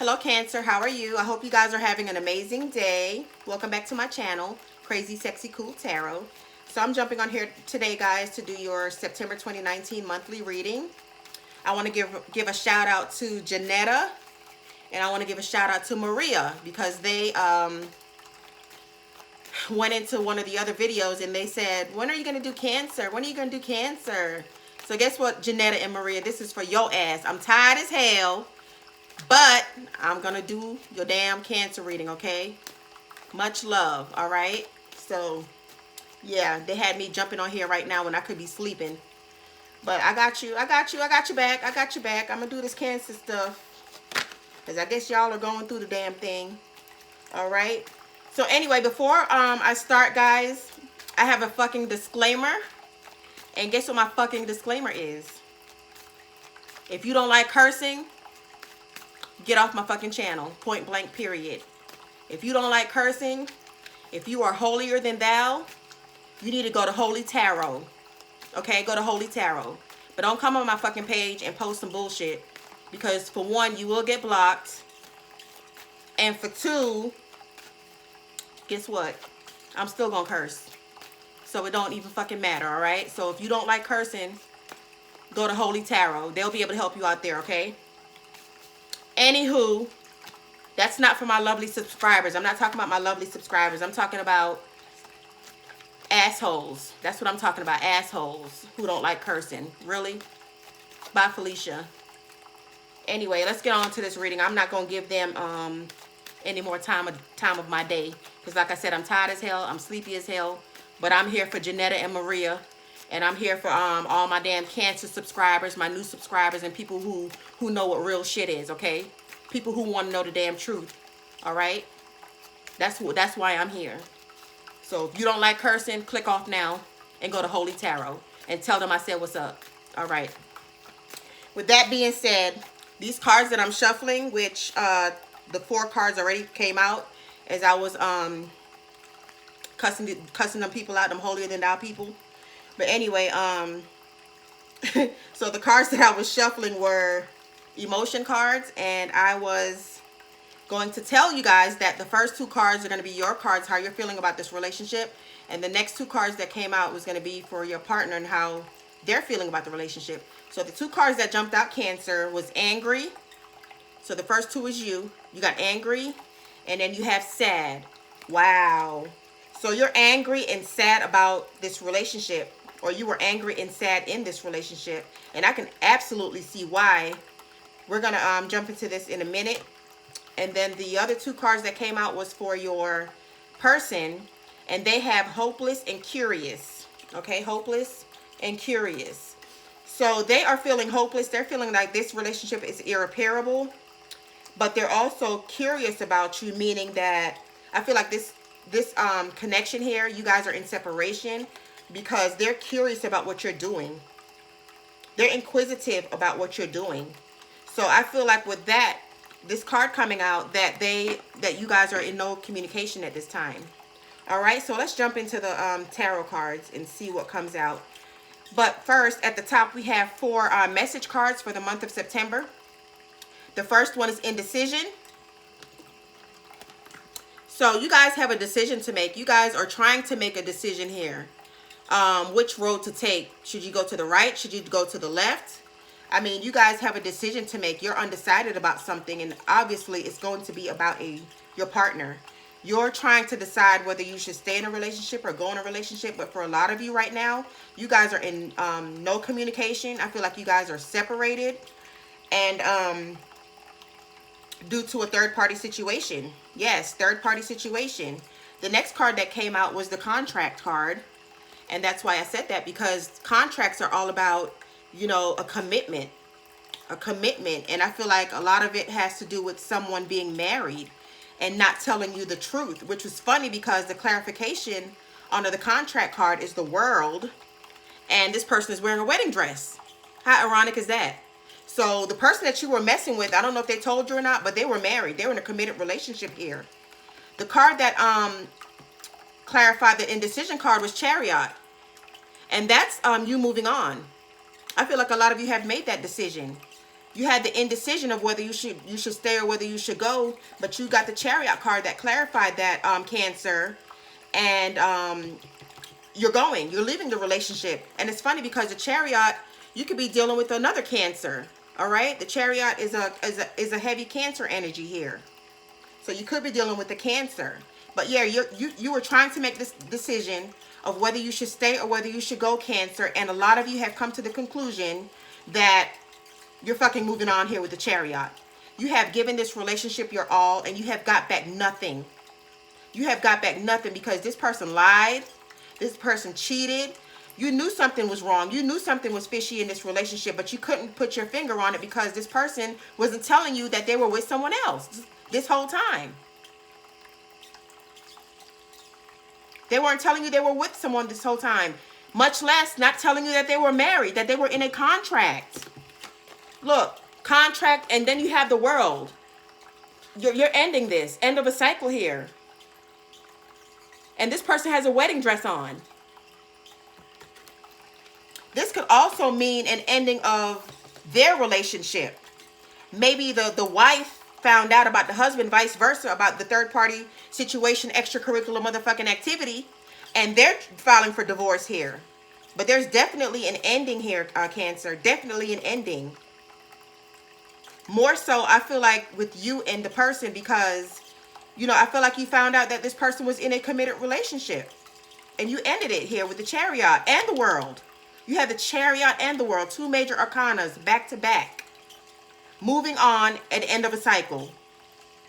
Hello Cancer, how are you? I hope you guys are having an amazing day. Welcome back to my channel, Crazy Sexy Cool Tarot. So I'm jumping on here today, guys, to do your September 2019 monthly reading. I want to give a shout out to Janetta, and I want to give a shout out to Maria, because they went into one of the other videos and they said, when are you going to do Cancer? When are you going to do Cancer? So guess what, Janetta and Maria, this is for your ass. I'm tired as hell, but I'm going to do your damn Cancer reading, okay? Much love, all right? So, yeah, they had me jumping on here right now when I could be sleeping. But I got you. I got you. I got your back. I got your back. I'm going to do this Cancer stuff, because I guess y'all are going through the damn thing. All right? So, anyway, before I start, guys, I have a fucking disclaimer. And guess what my fucking disclaimer is? If you don't like cursing, get off my fucking channel. Point blank, period. If you don't like cursing, if you are holier than thou, you need to go to Holy Tarot. Okay, go to Holy Tarot. But don't come on my fucking page and post some bullshit. Because for one, you will get blocked. And for two, guess what? I'm still gonna curse. So it don't even fucking matter, all right? So if you don't like cursing, go to Holy Tarot. They'll be able to help you out there, okay? Anywho, that's not for my lovely subscribers. I'm not talking about my lovely subscribers. I'm talking about assholes. That's what I'm talking about, assholes who don't like cursing. Really? Bye, Felicia. Anyway, let's get on to this reading. I'm not going to give them any more time of my day. Because like I said, I'm tired as hell. I'm sleepy as hell. But I'm here for Janetta and Maria. And I'm here for all my damn Cancer subscribers, my new subscribers, and people who know what real shit is, okay? People who want to know the damn truth, all right? That's why I'm here. So if you don't like cursing, click off now and go to Holy Tarot and tell them I said what's up, all right? With that being said, these cards that I'm shuffling, which the 4 cards already came out as I was cussing them people out, them holier than thou people. But anyway, so the cards that I was shuffling were emotion cards, and I was going to tell you guys that the first 2 cards are going to be your cards, how you're feeling about this relationship, and the next 2 cards that came out was going to be for your partner and how they're feeling about the relationship. So the 2 cards that jumped out, Cancer, was angry. So the first 2 is you. You got angry, and then you have sad. Wow. So you're angry and sad about this relationship, or you were angry and sad in this relationship, and I can absolutely see why. We're going to jump into this in a minute. And then the other 2 cards that came out was for your person, and they have hopeless and curious. Okay, hopeless and curious. So they are feeling hopeless. They're feeling like this relationship is irreparable, but they're also curious about you, meaning that I feel like this connection here, you guys are in separation because they're curious about what you're doing. They're inquisitive about what you're doing. So I feel like with that, this card coming out, that you guys are in no communication at this time. All right, so let's jump into the tarot cards and see what comes out. But first, at the top, we have 4 message cards for the month of September. The first one is indecision. So you guys have a decision to make. You guys are trying to make a decision here. Which road to take. Should you go to the right? Should you go to the left? I mean, you guys have a decision to make. You're undecided about something, and obviously it's going to be about your partner. You're trying to decide whether you should stay in a relationship or go in a relationship. But for a lot of you right now, you guys are in no communication. I feel like you guys are separated, and due to a third-party situation. Yes, third-party situation. The next card that came out was the contract card. And that's why I said that, because contracts are all about, you know, a commitment. A commitment. And I feel like a lot of it has to do with someone being married and not telling you the truth, which was funny because the clarification under the contract card is the world, and this person is wearing a wedding dress. How ironic is that? So the person that you were messing with, I don't know if they told you or not, but they were married. They were in a committed relationship here. The card that clarified the indecision card was Chariot. And that's you moving on. I feel like a lot of you have made that decision. You had the indecision of whether you should stay or whether you should go, but you got the Chariot card that clarified that, Cancer. And you're going. You're leaving the relationship. And it's funny because the Chariot, you could be dealing with another Cancer. All right? The Chariot is a heavy Cancer energy here. So you could be dealing with the Cancer. But yeah, you were trying to make this decision of whether you should stay or whether you should go, Cancer. And a lot of you have come to the conclusion that you're fucking moving on here with the Chariot. You have given this relationship your all and you have got back nothing. You have got back nothing because this person lied. This person cheated. You knew something was wrong. You knew something was fishy in this relationship, but you couldn't put your finger on it because this person wasn't telling you that they were with someone else this whole time. They weren't telling you they were with someone this whole time. Much less not telling you that they were married, that they were in a contract. Look, contract, and then you have the World. You're ending this. End of a cycle here. And this person has a wedding dress on. This could also mean an ending of their relationship. Maybe the wife found out about the husband, vice versa, about the third party situation, extracurricular motherfucking activity, and they're filing for divorce here. But there's definitely an ending here, Cancer. Definitely an ending. More so, I feel like with you and the person because, you know, I feel like you found out that this person was in a committed relationship. And you ended it here with the Chariot and the World. You have the Chariot and the World. Two major arcanas back to back. Moving on at the end of a cycle.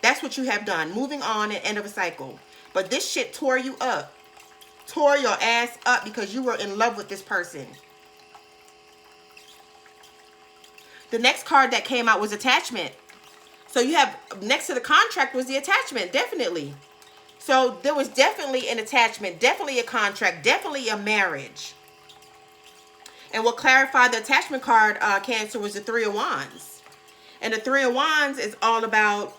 That's what you have done. Moving on at the end of a cycle. But this shit tore you up. Tore your ass up because you were in love with this person. The next card that came out was attachment. So you have, next to the contract was the attachment, definitely. So there was definitely an attachment, definitely a contract, definitely a marriage. And what clarified the attachment card, Cancer, was the Three of Wands. And the Three of Wands is all about,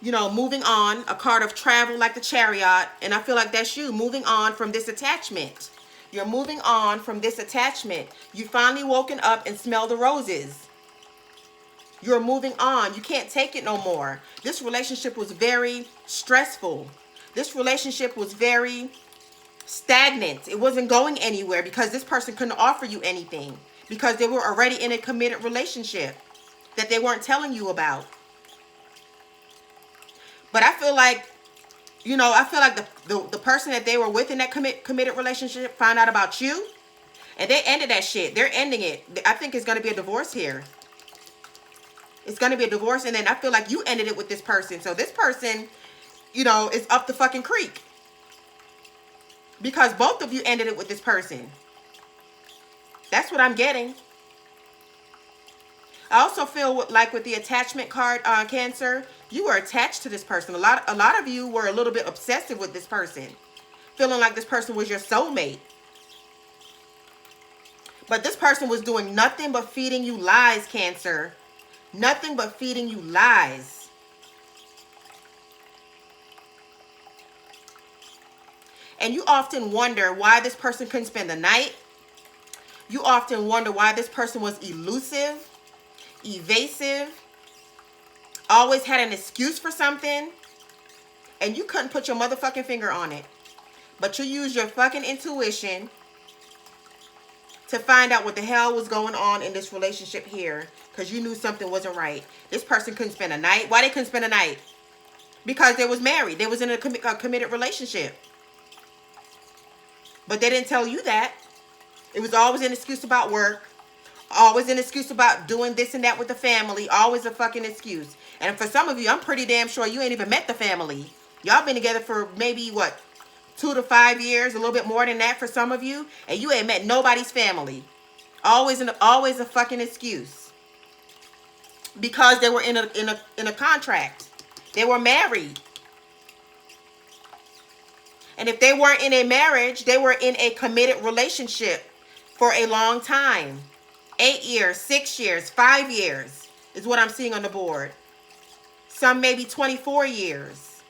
you know, moving on, a card of travel like the Chariot. And I feel like that's you, moving on from this attachment. You're moving on from this attachment. You finally woken up and smell the roses. You're moving on. You can't take it no more. This relationship was very stressful. This relationship was very stagnant. It wasn't going anywhere because this person couldn't offer you anything because they were already in a committed relationship that they weren't telling you about. But I feel like, you know, I feel like the person that they were with in that committed relationship found out about you and they ended that shit. They're ending it. I think it's going to be a divorce here. It's going to be a divorce, and then I feel like you ended it with this person. So this person, you know, is up the fucking creek. Because both of you ended it with this person. That's what I'm getting. I also feel like with the attachment card, Cancer, you were attached to this person. A lot of you were a little bit obsessive with this person. Feeling like this person was your soulmate. But this person was doing nothing but feeding you lies, Cancer. Nothing but feeding you lies. And you often wonder why this person couldn't spend the night. You often wonder why this person was elusive, evasive, always had an excuse for something, and you couldn't put your motherfucking finger on it. But you used your fucking intuition to find out what the hell was going on in this relationship here. Because you knew something wasn't right. This person couldn't spend a night. Why they couldn't spend a night? Because they was married. They was in a committed relationship. But they didn't tell you that. It was always an excuse about work. Always an excuse about doing this and that with the family. Always a fucking excuse. And for some of you, I'm pretty damn sure you ain't even met the family. Y'all been together for maybe, what, 2 to 5 years, a little bit more than that for some of you. And you ain't met nobody's family. Always a fucking excuse. Because they were in a contract. They were married. And if they weren't in a marriage, they were in a committed relationship for a long time. 8 years, 6 years, 5 years is what I'm seeing on the board. Some maybe 24 years.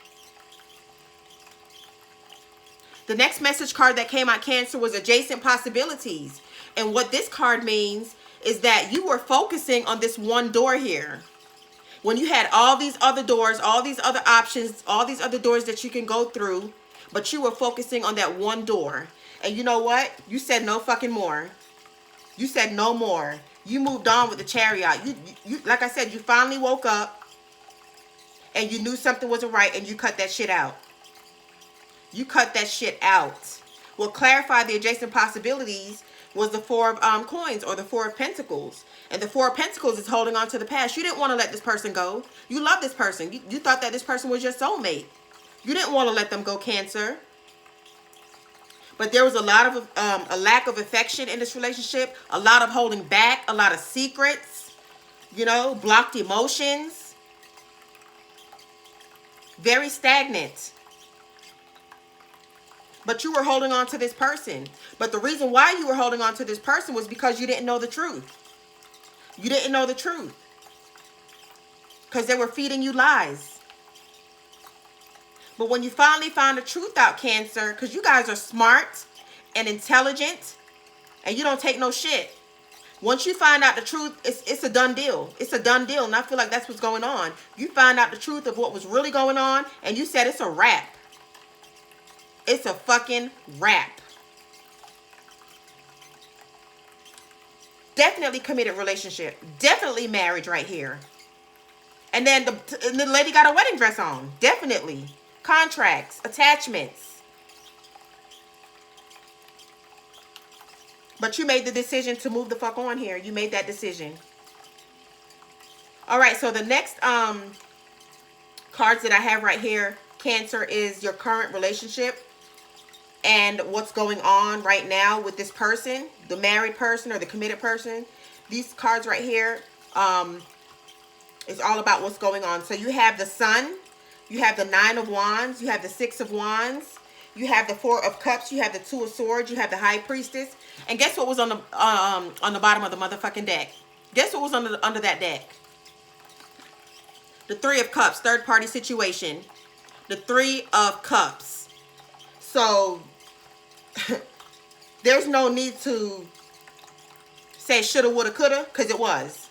The next message card that came out, Cancer, was adjacent possibilities. And what this card means is that you were focusing on this one door here. When you had all these other doors, all these other options, all these other doors that you can go through, but you were focusing on that one door. And you know what? You said no fucking more. You said no more. You moved on with the Chariot. You like I said, you finally woke up and you knew something wasn't right and you cut that shit out. You cut that shit out. What clarified the adjacent possibilities was the Four of Coins, or the Four of Pentacles. And the Four of Pentacles is holding on to the past. You didn't want to let this person go. You love this person. You thought that this person was your soulmate. You didn't want to let them go, Cancer. But there was a lot of a lack of affection in this relationship. A lot of holding back. A lot of secrets. You know, blocked emotions. Very stagnant. But you were holding on to this person. But the reason why you were holding on to this person was because you didn't know the truth. You didn't know the truth. Because they were feeding you lies. But when you finally found the truth out, Cancer, because you guys are smart and intelligent and you don't take no shit. Once you find out the truth, it's a done deal. It's a done deal. And I feel like that's what's going on. You find out the truth of what was really going on and you said it's a wrap. It's a fucking wrap. Definitely committed relationship. Definitely marriage right here. And then the lady got a wedding dress on. Definitely. Contracts. Attachments. But you made the decision to move the fuck on here. You made that decision. Alright, so the next cards that I have right here, Cancer, is your current relationship. And what's going on right now with this person, the married person or the committed person. These cards right here is all about what's going on. So you have the Sun, you have the Nine of Wands, you have the Six of Wands, you have the Four of Cups, you have the Two of Swords, you have the High Priestess. And guess what was on the bottom of the motherfucking deck? Guess what was under that deck? The Three of Cups, third party situation. The Three of Cups. So there's no need to say shoulda, woulda, coulda, because it was.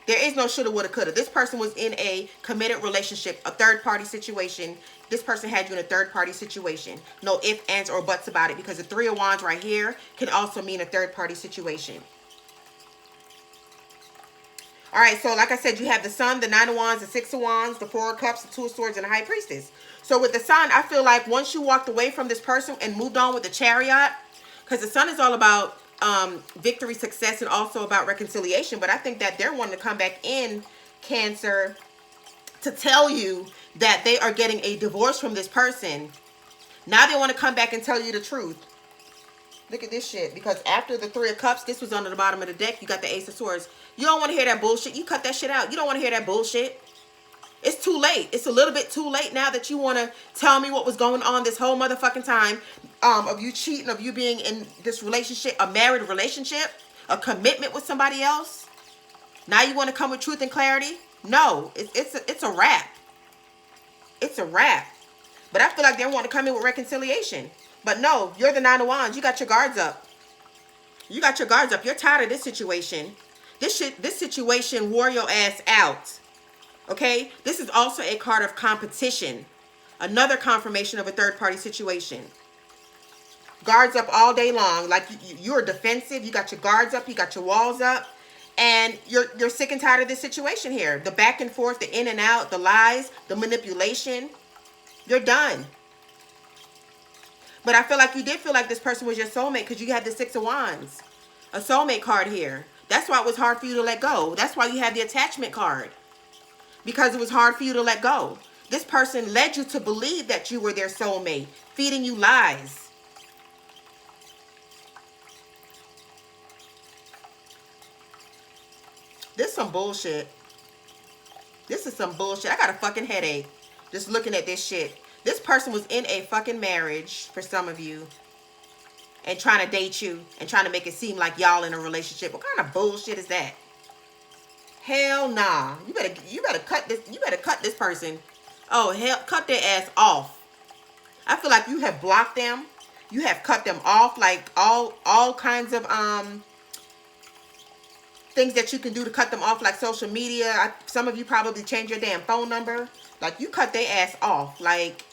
There is no shoulda, woulda, coulda. This person was in a committed relationship, a third-party situation. This person had you in a third-party situation. No ifs, ands, or buts about it, because the Three of Wands right here can also mean a third-party situation. All right, so like I said, you have the Sun, the Nine of Wands, the Six of Wands, the Four of Cups, the Two of Swords, and the High Priestess. So with the Sun, I feel like once you walked away from this person and moved on with the Chariot, because the Sun is all about victory, success, and also about reconciliation. But I think that they're wanting to come back in, Cancer, to tell you that they are getting a divorce from this person. Now they want to come back and tell you the truth. Look at this shit. Because after the Three of Cups, this was under the bottom of the deck. You got the Ace of Swords. You don't want to hear that bullshit. You cut that shit out. You don't want to hear that bullshit. It's too late. It's a little bit too late now that you want to tell me what was going on this whole motherfucking time of you cheating, of you being in this relationship, a married relationship, a commitment with somebody else. Now you want to come with truth and clarity? No, it's a wrap. It's a wrap. But I feel like they want to come in with reconciliation. But no, you're the Nine of Wands. You got your guards up. You got your guards up. You're tired of this situation. This situation wore your ass out. Okay? This is also a card of competition. Another confirmation of a third-party situation. Guards up all day long. Like you're defensive. You got your guards up. You got your walls up. And you're sick and tired of this situation here. The back and forth, the in and out, the lies, the manipulation. You're done. But I feel like you did feel like this person was your soulmate because you had the Six of Wands. A soulmate card here. That's why it was hard for you to let go. That's why you had the attachment card. Because it was hard for you to let go. This person led you to believe that you were their soulmate, feeding you lies. This is some bullshit. This is some bullshit. I got a fucking headache just looking at this shit. This person was in a fucking marriage for some of you. And trying to date you. And trying to make it seem like y'all in a relationship. What kind of bullshit is that? Hell nah. You better cut this. You better cut this person. Oh hell, cut their ass off. I feel like you have blocked them. You have cut them off. Like all kinds of things that you can do to cut them off, like social media. Some of you probably change your damn phone number. Like, you cut their ass off. Like,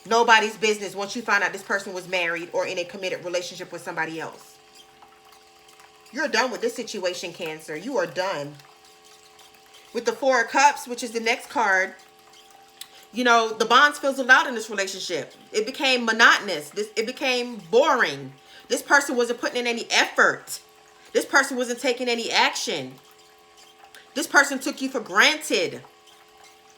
nobody's business once you find out this person was married or in a committed relationship with somebody else. You're done with this situation, Cancer. You are done. With the Four of Cups, which is the next card, you know, the bonds fizzled out in this relationship. It became monotonous. It became boring. This person wasn't putting in any effort. This person wasn't taking any action. This person took you for granted.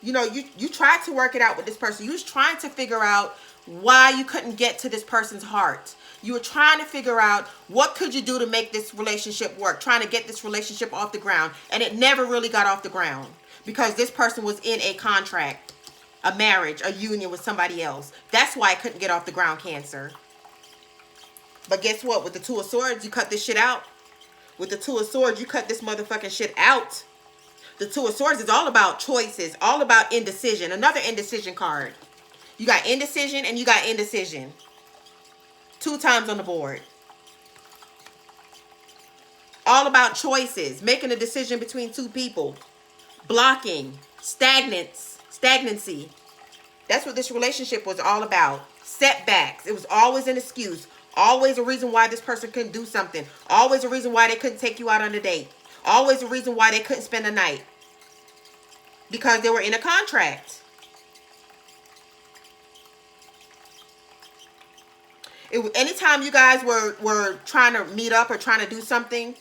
You know, you tried to work it out with this person. You was trying to figure out why you couldn't get to this person's heart. You were trying to figure out what could you do to make this relationship work, trying to get this relationship off the ground. And it never really got off the ground because this person was in a contract, a marriage, a union with somebody else. That's why I couldn't get off the ground, Cancer. But guess what? With the Two of Swords, you cut this shit out. With the Two of Swords, you cut this motherfucking shit out. The Two of Swords is all about choices, all about indecision. Another indecision card. You got indecision and you got indecision. 2 times on the board. All about choices, making a decision between 2 people. Blocking, stagnancy. That's what this relationship was all about. Setbacks. It was always an excuse. Always a reason why this person couldn't do something. Always a reason why they couldn't take you out on a date. Always a reason why they couldn't spend a night. Because they were in a contract. Anytime you guys were trying to meet up or trying to do something,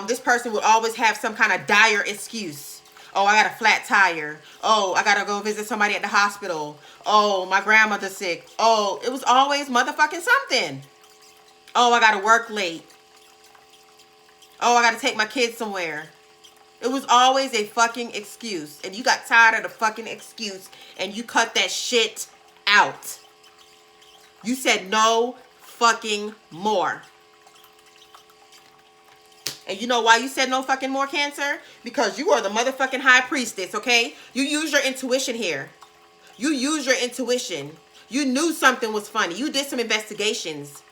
this person would always have some kind of dire excuse. Oh, I got a flat tire. Oh, I got to go visit somebody at the hospital. Oh, my grandmother's sick. Oh, it was always motherfucking something. Oh, I got to work late. Oh, I got to take my kids somewhere. It was always a fucking excuse. And you got tired of the fucking excuse and you cut that shit out. You said no fucking more. And you know why you said no fucking more, Cancer? Because you are the motherfucking high priestess, okay? You use your intuition here. You use your intuition. You knew something was funny. You did some investigations.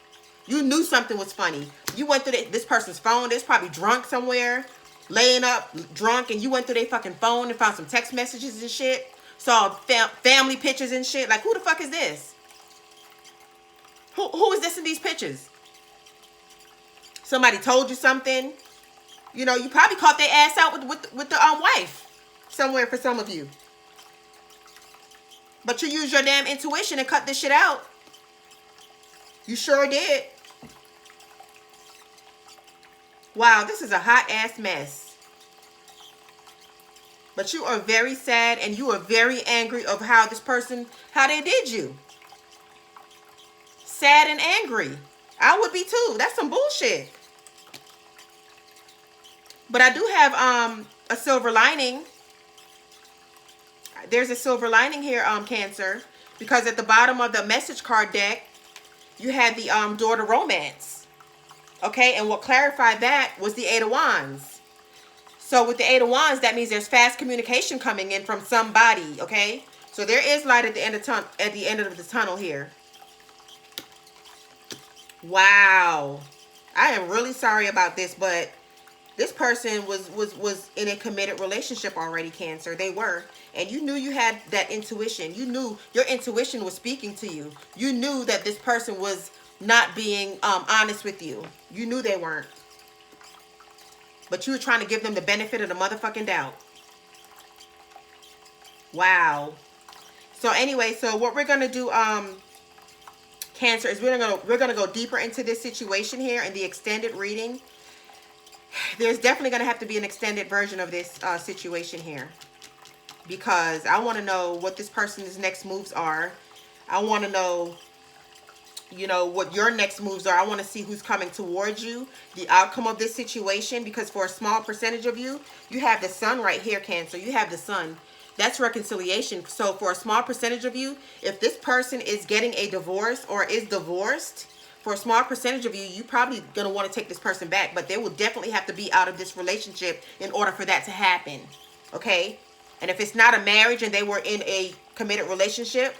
You knew something was funny. You went through this person's phone. They're probably drunk somewhere, laying up drunk, and you went through their fucking phone and found some text messages and shit. Saw family pictures and shit. Like, who the fuck is this? Who is this in these pictures? Somebody told you something. You know, you probably caught their ass out with the wife somewhere for some of you. But you used your damn intuition and cut this shit out. You sure did. Wow, this is a hot ass mess. But you are very sad and you are very angry of how this person, how they did you. Sad and angry. I would be too. That's some bullshit. But I do have a silver lining. There's a silver lining here, Cancer. Because at the bottom of the message card deck, you had the door to romance. Okay, and what clarified that was the 8 of Wands. So with the 8 of Wands, that means there's fast communication coming in from somebody, okay? So there is light at the end of the tunnel here. Wow. I am really sorry about this, but this person was in a committed relationship already, Cancer. They were. And you knew you had that intuition. You knew your intuition was speaking to you. You knew that this person was not being honest with you. You knew they weren't. But you were trying to give them the benefit of the motherfucking doubt. Wow. So anyway, so what we're going to do, Cancer, is we're gonna go deeper into this situation here in the extended reading. There's definitely going to have to be an extended version of this situation here. Because I want to know what this person's next moves are. I want to know, you know, what your next moves are. I want to see who's coming towards you, the outcome of this situation. Because for a small percentage of you, you have the sun right here, Cancer. You have the sun. That's reconciliation. So for a small percentage of you, if this person is getting a divorce or is divorced, for a small percentage of you, you're probably going to want to take this person back. But they will definitely have to be out of this relationship in order for that to happen. Okay? And if it's not a marriage and they were in a committed relationship,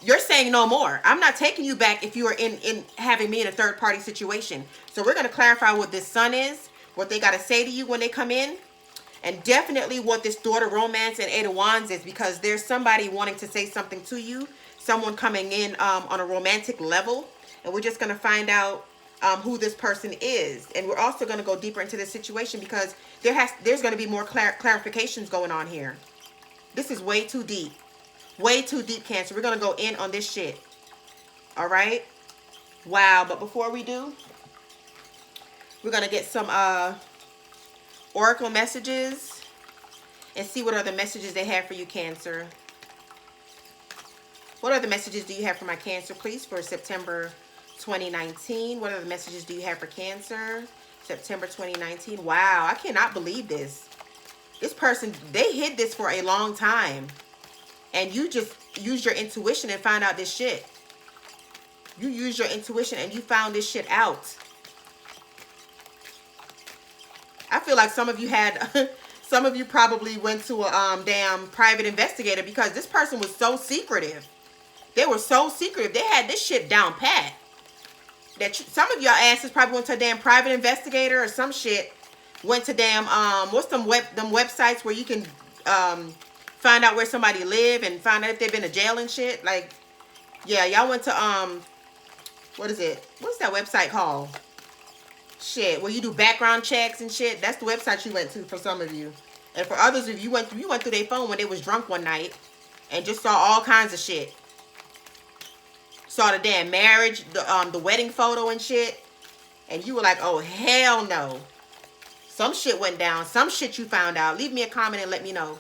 you're saying no more. I'm not taking you back if you are in having me in a third party situation. So we're going to clarify what this sun is, what they got to say to you when they come in. And definitely what this daughter romance and 8 of Wands is, because there's somebody wanting to say something to you. Someone coming in on a romantic level. And we're just going to find out who this person is. And we're also going to go deeper into this situation because there's going to be more clarifications going on here. This is way too deep. Way too deep, Cancer. We're going to go in on this shit. All right? Wow. But before we do, we're going to get some oracle messages and see what other messages they have for you, Cancer. What other messages do you have for my Cancer, please, for September 2019? What other messages do you have for Cancer? September 2019. Wow, I cannot believe this. This person, they hid this for a long time. And you just used your intuition and found out this shit. You used your intuition and you found this shit out. I feel like some of you had, some of you probably went to a damn private investigator because this person was so secretive. They were so secretive. They had this shit down pat. That some of y'all asses probably went to a damn private investigator or some shit. Went to damn what's them websites where you can find out where somebody live and find out if they've been to jail and shit. Like, yeah, y'all went to what is it? What's that website called? Shit, where you do background checks and shit. That's the website you went to for some of you. And for others of you, you went through their phone when they was drunk one night and just saw all kinds of shit. Saw the damn marriage, the wedding photo and shit. And you were like, oh, hell no. Some shit went down. Some shit you found out. Leave me a comment and let me know.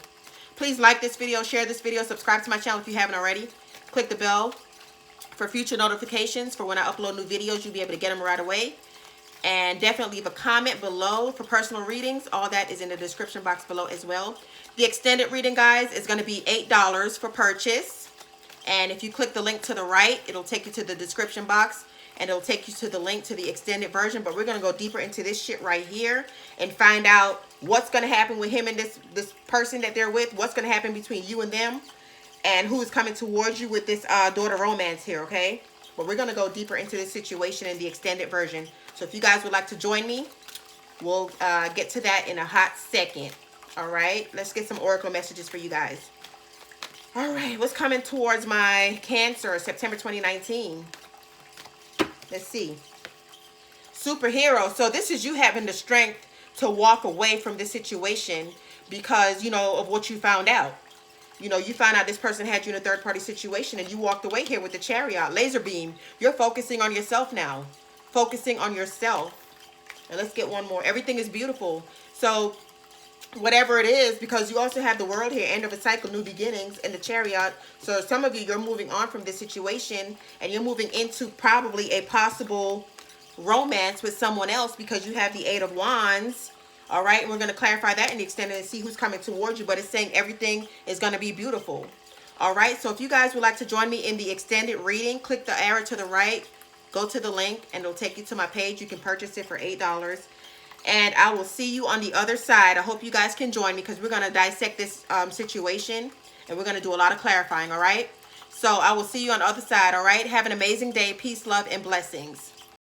Please like this video, share this video, subscribe to my channel if you haven't already. Click the bell for future notifications for when I upload new videos. You'll be able to get them right away. And definitely leave a comment below for personal readings. All that is in the description box below as well. The extended reading, guys, is going to be $8 for purchase. And if you click the link to the right, it'll take you to the description box. And it'll take you to the link to the extended version. But we're going to go deeper into this shit right here. And find out what's going to happen with him and this person that they're with. What's going to happen between you and them. And who is coming towards you with this daughter romance here, okay? But we're going to go deeper into this situation in the extended version. So if you guys would like to join me, we'll get to that in a hot second. All right, let's get some oracle messages for you guys. All right, what's coming towards my Cancer, September 2019? Let's see. Superhero. So this is you having the strength to walk away from this situation because, you know, of what you found out. You know, you found out this person had you in a third-party situation and you walked away here with the Chariot, laser beam. You're focusing on yourself now. Focusing on yourself. And let's get one more. Everything is beautiful. So whatever it is, because you also have the World here, end of a cycle, new beginnings, and the Chariot. So some of you, you're moving on from this situation and you're moving into probably a possible romance with someone else because you have the 8 of Wands. All right, and we're going to clarify that in the extended and see who's coming towards you, but it's saying everything is going to be beautiful. All right, so if you guys would like to join me in the extended reading, click the arrow to the right, go to the link, and it'll take you to my page. You can purchase it for $8. And I will see you on the other side. I hope you guys can join me because we're going to dissect this situation. And we're going to do a lot of clarifying, all right? So I will see you on the other side, all right? Have an amazing day. Peace, love, and blessings.